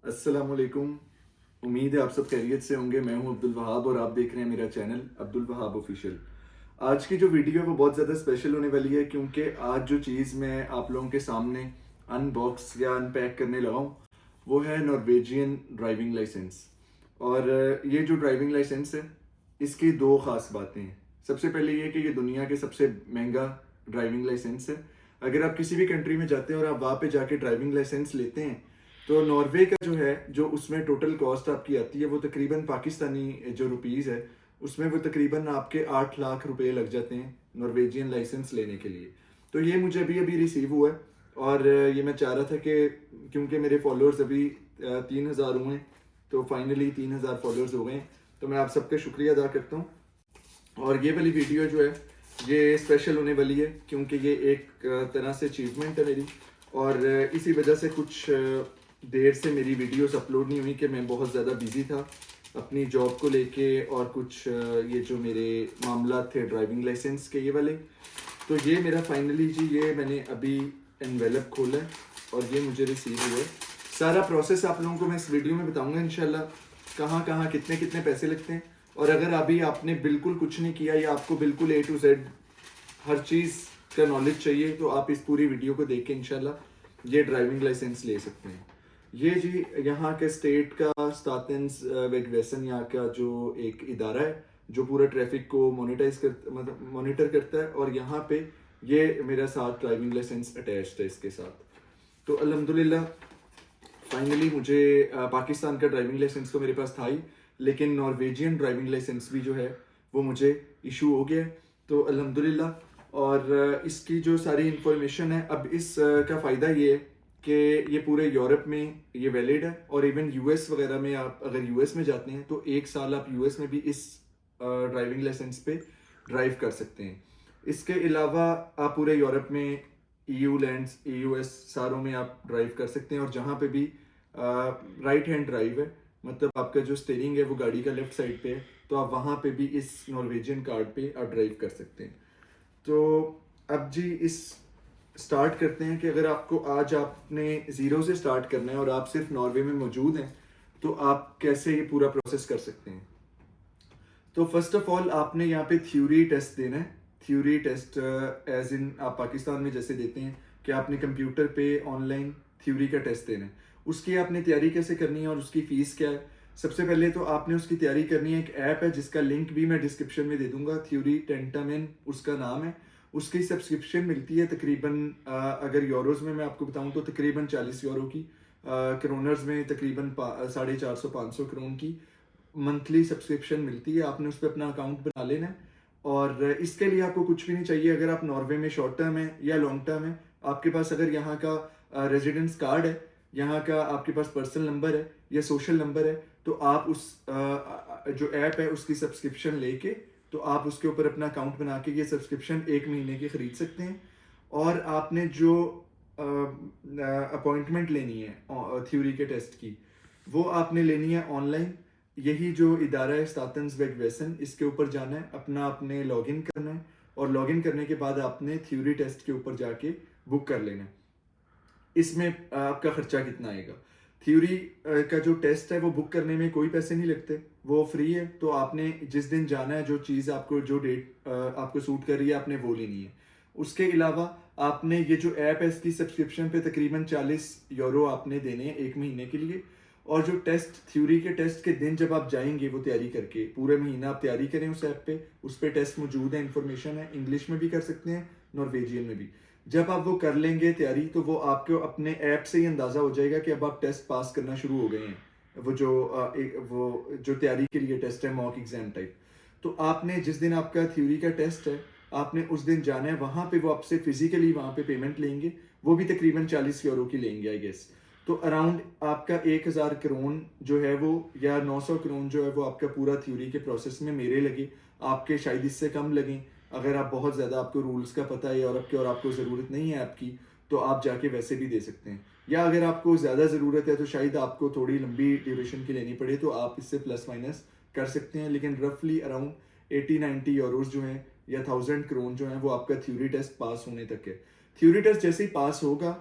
अस्सलाम वालेकुम। उम्मीद है आप सब खैरियत से होंगे। मैं हूं अब्दुल वहाब और आप देख रहे हैं मेरा चैनल अब्दुल वहाब ऑफिशियल। आज की जो वीडियो है वो बहुत ज़्यादा स्पेशल होने वाली है क्योंकि आज जो चीज़ मैं आप लोगों के सामने अनबॉक्स या अनपैक करने लगा हूँ वो है नॉर्वेजियन ड्राइविंग लाइसेंस। और ये जो ड्राइविंग लाइसेंस है इसकी दो ख़ास बातें हैं। सबसे पहले ये कि ये दुनिया के सबसे महंगा ड्राइविंग लाइसेंस है। अगर आप किसी भी कंट्री में जाते हैं और आप वहाँ पे जाके ड्राइविंग लाइसेंस लेते हैं तो नॉर्वे का जो है जो उसमें टोटल कॉस्ट आपकी आती है वो तकरीबन पाकिस्तानी जो रुपीज़ है उसमें वो तकरीबन आपके 8 लाख रुपए लग जाते हैं नॉर्वेजियन लाइसेंस लेने के लिए। तो ये मुझे अभी अभी रिसीव हुआ है और ये मैं चाह रहा था कि क्योंकि मेरे फॉलोअर्स अभी 3,000 हुए हैं तो फाइनली 3,000 फॉलोअर्स हो गए हैं, तो मैं आप सबका शुक्रिया अदा करता हूँ। और ये वाली वीडियो जो है ये स्पेशल होने वाली है क्योंकि ये एक तरह से अचीवमेंट है मेरी। और इसी वजह से कुछ देर से मेरी वीडियोस अपलोड नहीं हुई कि मैं बहुत ज़्यादा बिजी था अपनी जॉब को लेके और कुछ ये जो मेरे मामला थे ड्राइविंग लाइसेंस के ये वाले। तो ये मेरा फाइनली जी ये मैंने अभी एनवेलप खोला है और ये मुझे रिसीव हुआ है। सारा प्रोसेस आप लोगों को मैं इस वीडियो में बताऊंगा इंशाल्लाह, कहाँ कहाँ कितने कितने पैसे लगते हैं। और अगर अभी आपने बिल्कुल कुछ नहीं किया या आपको बिल्कुल A to Z हर चीज़ का नॉलेज चाहिए तो आप इस पूरी वीडियो को देख के इंशाल्लाह ये ड्राइविंग लाइसेंस ले सकते हैं। ये जी यहाँ के स्टेट का स्टातेंस वेगवेसन यहाँ का जो एक इदारा है जो पूरा ट्रैफिक को मोनिटाइज कर मतलब मॉनिटर करता है। और यहाँ पे ये मेरा साथ ड्राइविंग लाइसेंस अटैच्ड है इसके साथ। तो अल्हम्दुलिल्लाह फाइनली मुझे पाकिस्तान का ड्राइविंग लाइसेंस तो मेरे पास था ही, लेकिन नॉर्वेजियन ड्राइविंग लाइसेंस भी जो है वो मुझे इशू हो गया है तो अल्हम्दुलिल्लाह। और इसकी जो सारी इंफॉर्मेशन है अब इस का फ़ायदा ये है कि ये पूरे यूरोप में ये वैलिड है और इवन यूएस वगैरह में आप अगर यूएस में जाते हैं तो 1 साल आप यूएस में भी इस ड्राइविंग लाइसेंस पे ड्राइव कर सकते हैं। इसके अलावा आप पूरे यूरोप में EU लैंड्स EUS सारों में आप ड्राइव कर सकते हैं और जहाँ पे भी राइट हैंड ड्राइव है मतलब आपका जो स्टीयरिंग है वो गाड़ी का लेफ्ट साइड पे है तो आप वहाँ पे भी इस नॉर्वेजियन कार्ड पे आप ड्राइव कर सकते हैं। तो अब जी इस स्टार्ट करते हैं कि अगर आपको आज आपने ज़ीरो से स्टार्ट करना है और आप सिर्फ नॉर्वे में मौजूद हैं तो आप कैसे ये पूरा प्रोसेस कर सकते हैं। तो फर्स्ट ऑफ ऑल आपने यहाँ पे थ्योरी टेस्ट देना है। थ्योरी टेस्ट एज इन आप पाकिस्तान में जैसे देते हैं कि आपने कंप्यूटर पे ऑनलाइन थ्योरी का टेस्ट देना है। उसकी आपने तैयारी कैसे करनी है और उसकी फ़ीस क्या है। सबसे पहले तो आपने उसकी तैयारी करनी है। एक ऐप है जिसका लिंक भी मैं डिस्क्रिप्शन में दे दूंगा, थ्योरी टेंटामेन उसका नाम है। उसकी सब्सक्रिप्शन मिलती है तकरीबन अगर यूरोज़ में मैं आपको बताऊं तो तकरीबन 40 यूरो की, करोनर्स में तकरीबन 450-500 करोन की मंथली सब्सक्रिप्शन मिलती है। आपने उस पर अपना अकाउंट बना लेना है और इसके लिए आपको कुछ भी नहीं चाहिए। अगर आप नॉर्वे में शॉर्ट टर्म है या लॉन्ग टर्म है, आपके पास अगर यहाँ का रेजिडेंस कार्ड है, यहाँ का आपके पास पर्सनल नंबर है या सोशल नंबर है तो आप उस जो ऐप है उसकी सब्सक्रिप्शन लेके तो आप उसके ऊपर अपना अकाउंट बना के ये सब्सक्रिप्शन 1 महीने की खरीद सकते हैं। और आपने जो अपॉइंटमेंट लेनी है थ्योरी के टेस्ट की वो आपने लेनी है ऑनलाइन। यही जो इदारा है स्टातन्स वेगवेसन इसके ऊपर जाना है, अपना आपने लॉगिन करना है और लॉगिन करने के बाद आपने थ्योरी टेस्ट के ऊपर जाके बुक कर लेना है। इसमें आपका खर्चा कितना आएगा। थ्योरी का जो टेस्ट है वो बुक करने में कोई पैसे नहीं लगते, वो फ्री है। तो आपने जिस दिन जाना है जो चीज़ आपको जो डेट आपको सूट कर रही है आपने वो लेनी है। उसके अलावा आपने ये जो ऐप है इसकी सब्सक्रिप्शन पे तकरीबन 40 यूरो आपने देने हैं 1 महीने के लिए। और जो टेस्ट थ्योरी के टेस्ट के दिन जब आप जाएंगे वो तैयारी करके पूरे महीना आप तैयारी करें उस ऐप पे, उस पर टेस्ट मौजूद है, इंफॉर्मेशन है, इंग्लिश में भी कर सकते हैं नॉर्वेजियन में भी। जब आप वो कर लेंगे तैयारी तो वो आपको अपने ऐप से ही अंदाज़ा हो जाएगा कि अब आप टेस्ट पास करना शुरू हो गए हैं। वो जो तैयारी के लिए टेस्ट है मॉक एग्जाम टाइप। तो आपने जिस दिन आपका थ्योरी का टेस्ट है आपने उस दिन जाना है, वहाँ पे वो आपसे फिजिकली वहाँ पे पेमेंट लेंगे, वो भी तकरीबन 40 यूरो की लेंगे आई गेस। तो अराउंड आपका 1,000 करोन जो है वो या 900 करोन जो है वो आपका पूरा थ्योरी के प्रोसेस में मेरे लगे, आपके शायद इससे कम लगें। अगर आप बहुत ज़्यादा आपको रूल्स का पता है यूरोप के और आपको ज़रूरत नहीं है आपकी तो आप जाके वैसे भी दे सकते हैं। या अगर आपको ज़्यादा ज़रूरत है तो शायद आपको थोड़ी लंबी ड्यूरेशन की लेनी पड़े तो आप इससे प्लस माइनस कर सकते हैं। लेकिन रफली अराउंड 80-90 यूरोज जो हैं या 1000 करोन जो हैं वो आपका थ्योरी टेस्ट पास होने तक है। थ्योरी टेस्ट जैसे ही पास होगा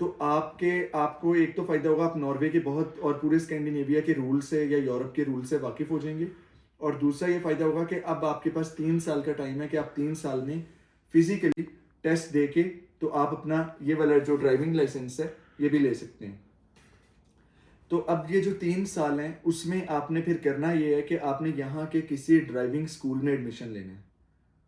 तो आपको एक तो फ़ायदा होगा, आप नॉर्वे के बहुत और पूरे स्कैंडिनेविया के रूल से या यूरोप के रूल से वाकिफ़ हो जाएंगे। और दूसरा ये फ़ायदा होगा कि अब आपके पास 3 साल का टाइम है कि आप 3 साल में फिजिकली टेस्ट दे के तो आप अपना ये वाला जो ड्राइविंग लाइसेंस है ये भी ले सकते हैं। तो अब ये जो 3 साल हैं उसमें आपने फिर करना ये है कि आपने यहाँ के किसी ड्राइविंग स्कूल में एडमिशन लेना है,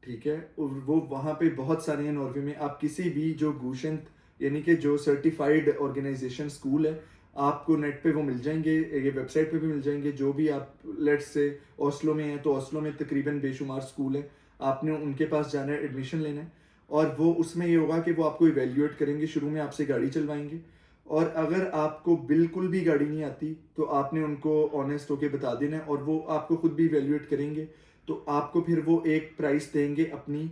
ठीक है। और वो वहाँ पे बहुत सारे हैं नॉर्वे में, आप किसी भी जो गुशेंत यानी कि जो सर्टिफाइड ऑर्गेनाइजेशन स्कूल है, आपको नेट पे वो मिल जाएंगे, ये वेबसाइट पे भी मिल जाएंगे। जो भी आप लेट्स से ओस्लो में है तो ओस्लो में तकरीबन बेशुमार स्कूल है, आपने उनके पास जाना है, एडमिशन लेना है। और वो उसमें ये होगा कि वो आपको इवेल्युएट करेंगे, शुरू में आपसे गाड़ी चलवाएंगे। और अगर आपको बिल्कुल भी गाड़ी नहीं आती तो आपने उनको ऑनेस्ट होके बता देना है और वो आपको खुद भी इवेल्युएट करेंगे। तो आपको फिर वो एक प्राइस देंगे अपनी,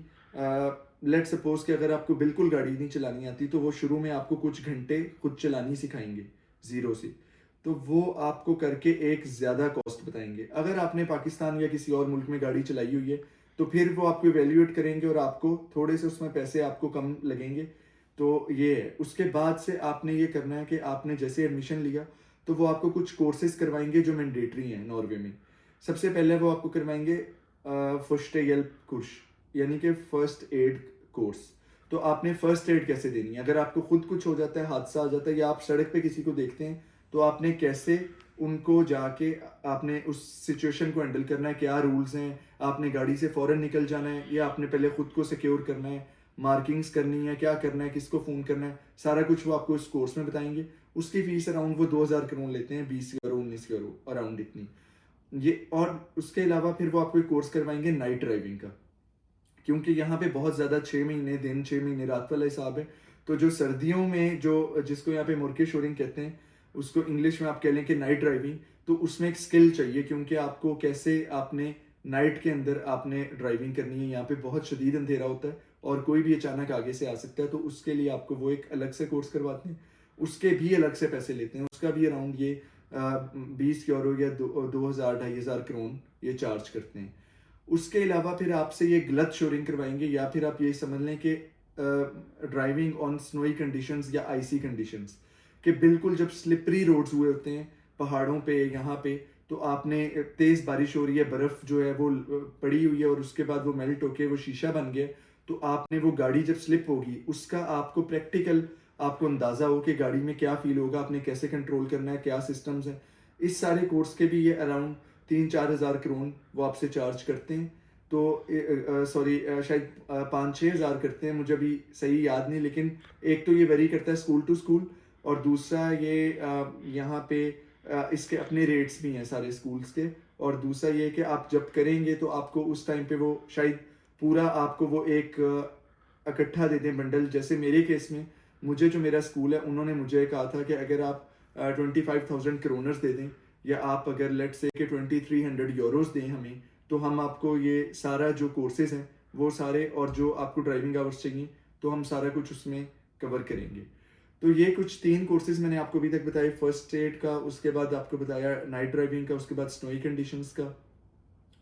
लेट सपोज कि अगर आपको बिल्कुल गाड़ी नहीं चलानी आती तो वो शुरू में आपको कुछ घंटे खुद चलानी सिखाएंगे ज़ीरो से। तो वो आपको करके एक ज़्यादा कॉस्ट बताएंगे। अगर आपने पाकिस्तान या किसी और मुल्क में गाड़ी चलाई हुई है तो फिर वो आपको इवेल्युएट करेंगे और आपको थोड़े से उसमें पैसे आपको कम लगेंगे। तो ये है। उसके बाद से आपने ये करना है कि आपने जैसे एडमिशन लिया तो वो आपको कुछ कोर्सेज करवाएंगे जो मैंडेटरी हैं नॉर्वे में। सबसे पहले वो आपको करवाएंगे फर्स्ट हेल्प कोर्स, यानी कि फर्स्ट एड कोर्स। तो आपने फर्स्ट एड कैसे देनी है, अगर आपको खुद कुछ हो जाता है, हादसा आ जाता है या आप सड़क पे किसी को देखते हैं तो आपने कैसे उनको जाके आपने उस सिचुएशन को हैंडल करना है, क्या रूल्स हैं, आपने गाड़ी से फौरन निकल जाना है या आपने पहले खुद को सिक्योर करना है, मार्किंग्स करनी है, क्या करना है, किसको फ़ोन करना है, सारा कुछ वो आपको इस कोर्स में बताएंगे। उसकी फीस अराउंड वो 2000 करोड़ लेते हैं, 20 यूरो 19 यूरो अराउंड इतनी। ये और उसके अलावा फिर वो आपको एक कोर्स करवाएंगे नाइट ड्राइविंग का, क्योंकि यहाँ पे बहुत ज़्यादा 6 महीने दिन 6 महीने रात वाला हिसाब है। तो जो सर्दियों में जो जिसको यहाँ पे मुर्के शोरिंग कहते हैं, उसको इंग्लिश में आप कह लें कि नाइट ड्राइविंग, तो उसमें एक स्किल चाहिए क्योंकि आपको कैसे आपने नाइट के अंदर आपने ड्राइविंग करनी है। यहाँ पे बहुत शदीद अंधेरा होता है और कोई भी अचानक आगे से आ सकता है, तो उसके लिए आपको वो एक अलग से कोर्स करवाते हैं। उसके भी अलग से पैसे लेते हैं, उसका भी अराउंड ये 20 यूरो या 2000 2,500 ये चार्ज करते हैं। उसके अलावा फिर आपसे ये गलत शोरिंग करवाएंगे या फिर आप ये समझ लें कि ड्राइविंग ऑन स्नोई कंडीशंस या आइसी कंडीशंस, कि बिल्कुल जब स्लिपरी रोड्स हुए होते हैं पहाड़ों पे यहाँ पे, तो आपने तेज़ बारिश हो रही है, बर्फ़ जो है वो पड़ी हुई है और उसके बाद वो मेल्ट होके वो शीशा बन गया, तो आपने वो गाड़ी जब स्लिप होगी उसका आपको प्रैक्टिकल आपको अंदाज़ा हो कि गाड़ी में क्या फील होगा, आपने कैसे कंट्रोल करना है, क्या सिस्टम्स हैं। इस सारे कोर्स के भी ये अराउंड 3-4 हज़ार करोड़ वो आपसे चार्ज करते हैं। तो सॉरी शायद 5-6 हज़ार करते हैं, मुझे अभी सही याद नहीं, लेकिन एक तो ये वेरी करता है स्कूल टू स्कूल और दूसरा ये यहाँ पे इसके अपने रेट्स भी हैं सारे स्कूल्स के। और दूसरा ये कि आप जब करेंगे तो आपको उस टाइम पे वो शायद पूरा आपको वो एक इकट्ठा दे दें बंडल। जैसे मेरे केस में मुझे जो मेरा स्कूल है उन्होंने मुझे कहा था कि अगर आप 25,000 करोनर्स दे दें या आप अगर लेट से कि 2,300 यूरोस दें हमें, तो हम आपको ये सारा जो कोर्सेज हैं वो सारे और जो आपको ड्राइविंग आवर्स चाहिए तो हम सारा कुछ उसमें कवर करेंगे। तो ये कुछ 3 कोर्सेज मैंने आपको अभी तक बताए, फर्स्ट एड का, उसके बाद आपको बताया नाइट ड्राइविंग का, उसके बाद स्नोई कंडीशंस का।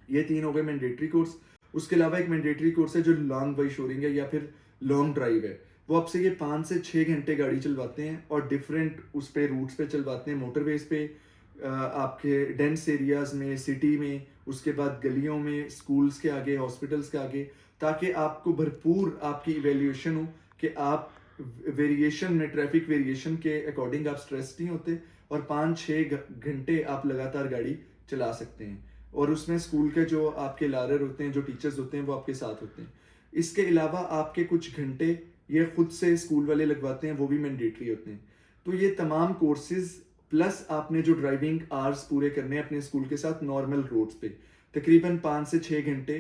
ये 3 हो गए मैंडेटरी कोर्स। उसके अलावा एक मैंडेटरी कोर्स है जो लॉन्ग वाई शोरिंग है या फिर लॉन्ग ड्राइव है। वो आपसे ये 5 से 6 घंटे गाड़ी चलवाते हैं और डिफरेंट उस पे रूट्स पे चलवाते हैं, मोटरवेज पे, आपके डेंस एरियाज में, सिटी में, उसके बाद गलियों में, स्कूल्स के आगे, हॉस्पिटल्स के आगे, ताकि आपको भरपूर आपकी इवेल्यूएशन हो कि आप वेरिएशन में, ट्रैफिक वेरिएशन के अकॉर्डिंग आप स्ट्रेस नहीं होते और 5-6 घंटे आप लगातार गाड़ी चला सकते हैं। और उसमें स्कूल के जो आपके लारर होते हैं, जो टीचर्स होते हैं, वो आपके साथ होते हैं। इसके अलावा आपके कुछ घंटे ये खुद से स्कूल वाले लगवाते हैं, वो भी मैंडेटरी होते हैं। तो ये तमाम कोर्सेज प्लस आपने जो ड्राइविंग आवर्स पूरे करने हैं अपने स्कूल के साथ नॉर्मल रोड्स पे, तकरीबन 5 से 6 घंटे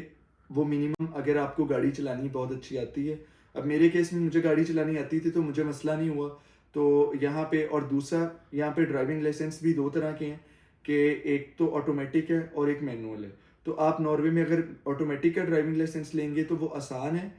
वो मिनिमम, अगर आपको गाड़ी चलानी बहुत अच्छी आती है। अब मेरे केस में मुझे गाड़ी चलानी आती थी तो मुझे मसला नहीं हुआ। तो यहाँ पे और दूसरा यहाँ पे ड्राइविंग लाइसेंस भी 2 तरह के हैं कि एक तो ऑटोमेटिक है और एक मैनुअल है। तो आप नॉर्वे में अगर ऑटोमेटिक का ड्राइविंग लाइसेंस लेंगे तो वो आसान है,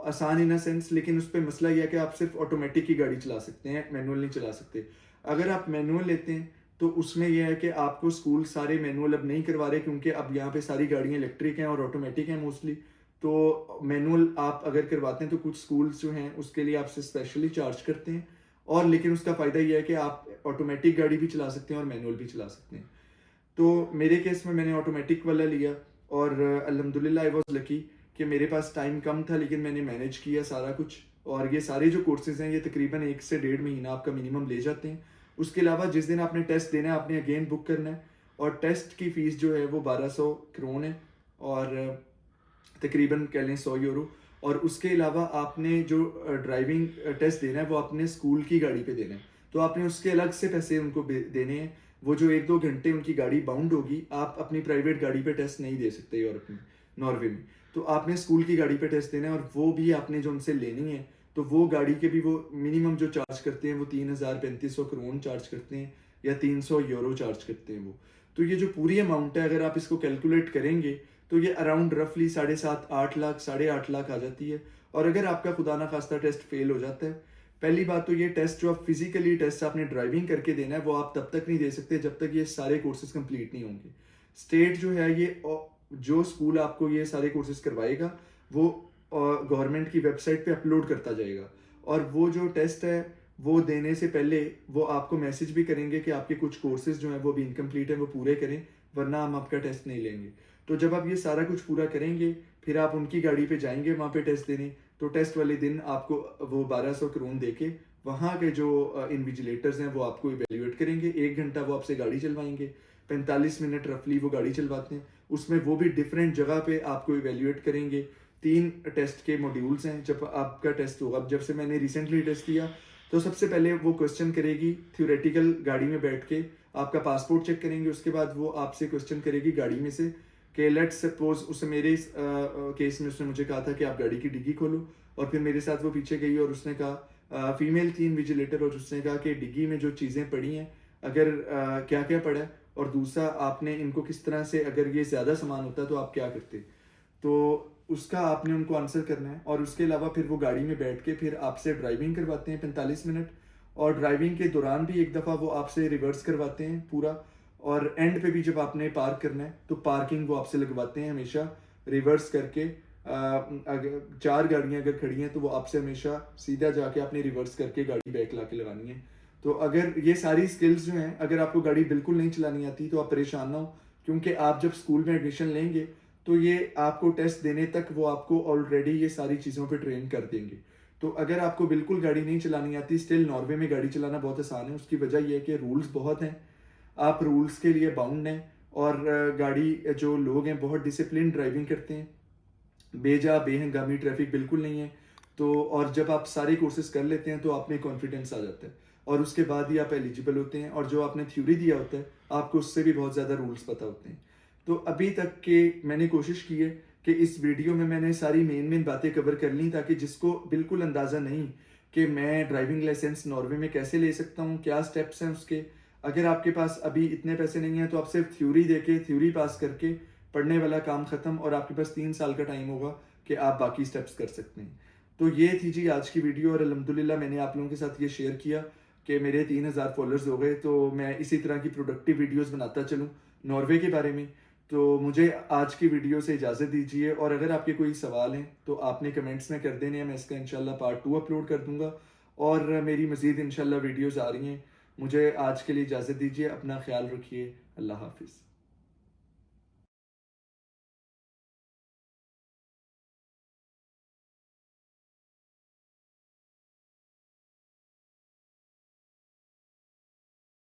आसान इन अ सेंस, लेकिन उस पर मसला यह है कि आप सिर्फ ऑटोमेटिक की गाड़ी चला सकते हैं, मैनुअल नहीं चला सकते। अगर आप मैनुअल लेते हैं तो उसमें यह है कि आपको स्कूल सारे मैनुअल अब नहीं करवा रहे, क्योंकि अब यहाँ पे सारी गाड़ियाँ इलेक्ट्रिक हैं और ऑटोमेटिक हैं मोस्टली। तो मैनुअल आप अगर करवाते हैं तो कुछ स्कूल्स जो हैं उसके लिए आपसे स्पेशली चार्ज करते हैं और लेकिन उसका फ़ायदा ये है कि आप ऑटोमेटिक गाड़ी भी चला सकते हैं और मैनुअल भी चला सकते हैं। तो मेरे केस में मैंने ऑटोमेटिक वाला लिया और अल्हम्दुलिल्लाह आई वाज़ लकी कि मेरे पास टाइम कम था, लेकिन मैंने मैनेज किया सारा कुछ। और ये सारे जो कोर्सेज़ हैं ये तकरीबन 1 से डेढ़ महीना आपका मिनिमम ले जाते हैं। उसके अलावा जिस दिन आपने टेस्ट देना है आपने अगेन बुक करना है, और टेस्ट की फ़ीस जो है वो 1200 क्रोन है, और तकरीबन कह लें 100 यूरो। और उसके अलावा आपने जो ड्राइविंग टेस्ट देना है वो अपने स्कूल की गाड़ी पे देना है, तो आपने उसके अलग से पैसे उनको देने हैं। वो जो 1-2 घंटे उनकी गाड़ी बाउंड होगी, आप अपनी प्राइवेट गाड़ी पे टेस्ट नहीं दे सकते यूरोप में, नॉर्वे में। तो आपने स्कूल की गाड़ी पे टेस्ट देना है, और वो भी आपने जो उनसे लेनी है, तो वो गाड़ी के भी वो मिनिमम जो चार्ज करते हैं वो 3,000-3,500 क्रोन चार्ज करते हैं, या 300 यूरो चार्ज करते हैं वो। तो ये जो पूरी अमाउंट है अगर आप इसको कैलकुलेट करेंगे तो ये अराउंड रफली 7.5-8 लाख 8.5 लाख आ जाती है। और अगर आपका खुदा ना खास्ता टेस्ट फेल हो जाता है, पहली बात तो ये टेस्ट जो आप फिजिकली टेस्ट आपने ड्राइविंग करके देना है वो आप तब तक नहीं दे सकते जब तक ये सारे कोर्सेज कंप्लीट नहीं होंगे। स्टेट जो है ये जो स्कूल आपको ये सारे कोर्सेज करवाएगा वो गवर्नमेंट की वेबसाइट पे अपलोड करता जाएगा, और वो जो टेस्ट है वो देने से पहले वो आपको मैसेज भी करेंगे कि आपके कुछ कोर्सेज जो हैं वो भी इनकम्प्लीट है, वो पूरे करें, वरना हम आपका टेस्ट नहीं लेंगे। तो जब आप ये सारा कुछ पूरा करेंगे फिर आप उनकी गाड़ी पे जाएंगे वहाँ पे टेस्ट देने। तो टेस्ट वाले दिन आपको वो 1200 क्रोन देके वहाँ के जो इन्विजिलेटर्स हैं वो आपको इवेल्युएट करेंगे। 1 घंटा वो आपसे गाड़ी चलवाएंगे, 45 मिनट रफली वो गाड़ी चलवाते हैं। उसमें वो भी डिफरेंट जगह पे आपको इवेल्युएट करेंगे। 3 टेस्ट के मॉड्यूल्स हैं जब आपका टेस्ट होगा। अब जब से मैंने रिसेंटली टेस्ट दिया तो सबसे पहले वो क्वेश्चन करेगी थ्योरेटिकल, गाड़ी में बैठ के आपका पासपोर्ट चेक करेंगे। उसके बाद वो आपसे क्वेश्चन करेगी गाड़ी में से कि लेट्स सपोज, उससे मेरे केस में उसने मुझे कहा था कि आप गाड़ी की डिग्गी खोलो, और फिर मेरे साथ वो पीछे गई और उसने कहा फीमेल थी इन्विजिलेटर, और उसने कहा कि डिग्गी में जो चीज़ें पड़ी हैं अगर क्या क्या पड़ा है, और दूसरा आपने इनको किस तरह से, अगर ये ज़्यादा सामान होता तो आप क्या करते। तो उसका आपने उनको आंसर करना है। और उसके अलावा फिर वो गाड़ी में बैठ के फिर आपसे ड्राइविंग करवाते हैं 45 मिनट, और ड्राइविंग के दौरान भी एक दफ़ा वो आपसे रिवर्स करवाते हैं पूरा, और एंड पे भी जब आपने पार्क करना है तो पार्किंग वो आपसे लगवाते हैं हमेशा रिवर्स करके। अगर 4 गाड़ियां अगर खड़ी हैं तो वो आपसे हमेशा सीधा जाके आपने रिवर्स करके गाड़ी बैक ला के लगानी है। तो अगर ये सारी स्किल्स जो हैं, अगर आपको गाड़ी बिल्कुल नहीं चलानी आती तो आप परेशान ना हो, क्योंकि आप जब स्कूल में एडमिशन लेंगे तो ये आपको टेस्ट देने तक वो आपको ऑलरेडी ये सारी चीज़ों पे ट्रेन कर देंगे। तो अगर आपको बिल्कुल गाड़ी नहीं चलानी आती, स्टिल नॉर्वे में गाड़ी चलाना बहुत आसान है। उसकी वजह यह है कि रूल्स बहुत हैं, आप रूल्स के लिए बाउंड हैं, और गाड़ी जो लोग हैं बहुत डिसिप्लिन ड्राइविंग करते हैं, बेजा बेहंगामी ट्रैफिक बिल्कुल नहीं है। तो और जब आप सारे कोर्सेज कर लेते हैं तो आप में कॉन्फिडेंस आ जाता है, और उसके बाद ही आप एलिजिबल होते हैं। और जो आपने थ्योरी दिया होता है आपको उससे भी बहुत ज़्यादा रूल्स पता होते हैं। तो अभी तक के मैंने कोशिश की है कि इस वीडियो में मैंने सारी मेन बातें कवर कर ली, ताकि जिसको बिल्कुल अंदाज़ा नहीं कि मैं ड्राइविंग लाइसेंस नॉर्वे में कैसे ले सकता हूँ, क्या स्टेप्स हैं उसके, अगर आपके पास अभी इतने पैसे नहीं हैं तो आप सिर्फ थ्योरी देके थ्योरी पास करके पढ़ने वाला काम ख़त्म, और आपके पास 3 साल का टाइम होगा कि आप बाकी स्टेप्स कर सकते हैं। तो ये थी जी आज की वीडियो, और अल्हम्दुलिल्लाह मैंने आप लोगों के साथ ये शेयर किया कि मेरे 3000 फॉलोअर्स हो गए। तो मैं इसी तरह की प्रोडक्टिव वीडियोस बनाता चलूँ नॉर्वे के बारे में। तो मुझे आज की वीडियो से इजाज़त दीजिए, और अगर आपके कोई सवाल हैं तो आपने कमेंट्स में कर देने हैं, मैं इसका इंशाल्लाह पार्ट 2 अपलोड कर दूंगा। और मेरी मज़ीद इंशाल्लाह वीडियोज़ आ रही हैं। मुझे आज के लिए इजाज़त दीजिए, अपना ख्याल रखिए, अल्लाह हाफिज़।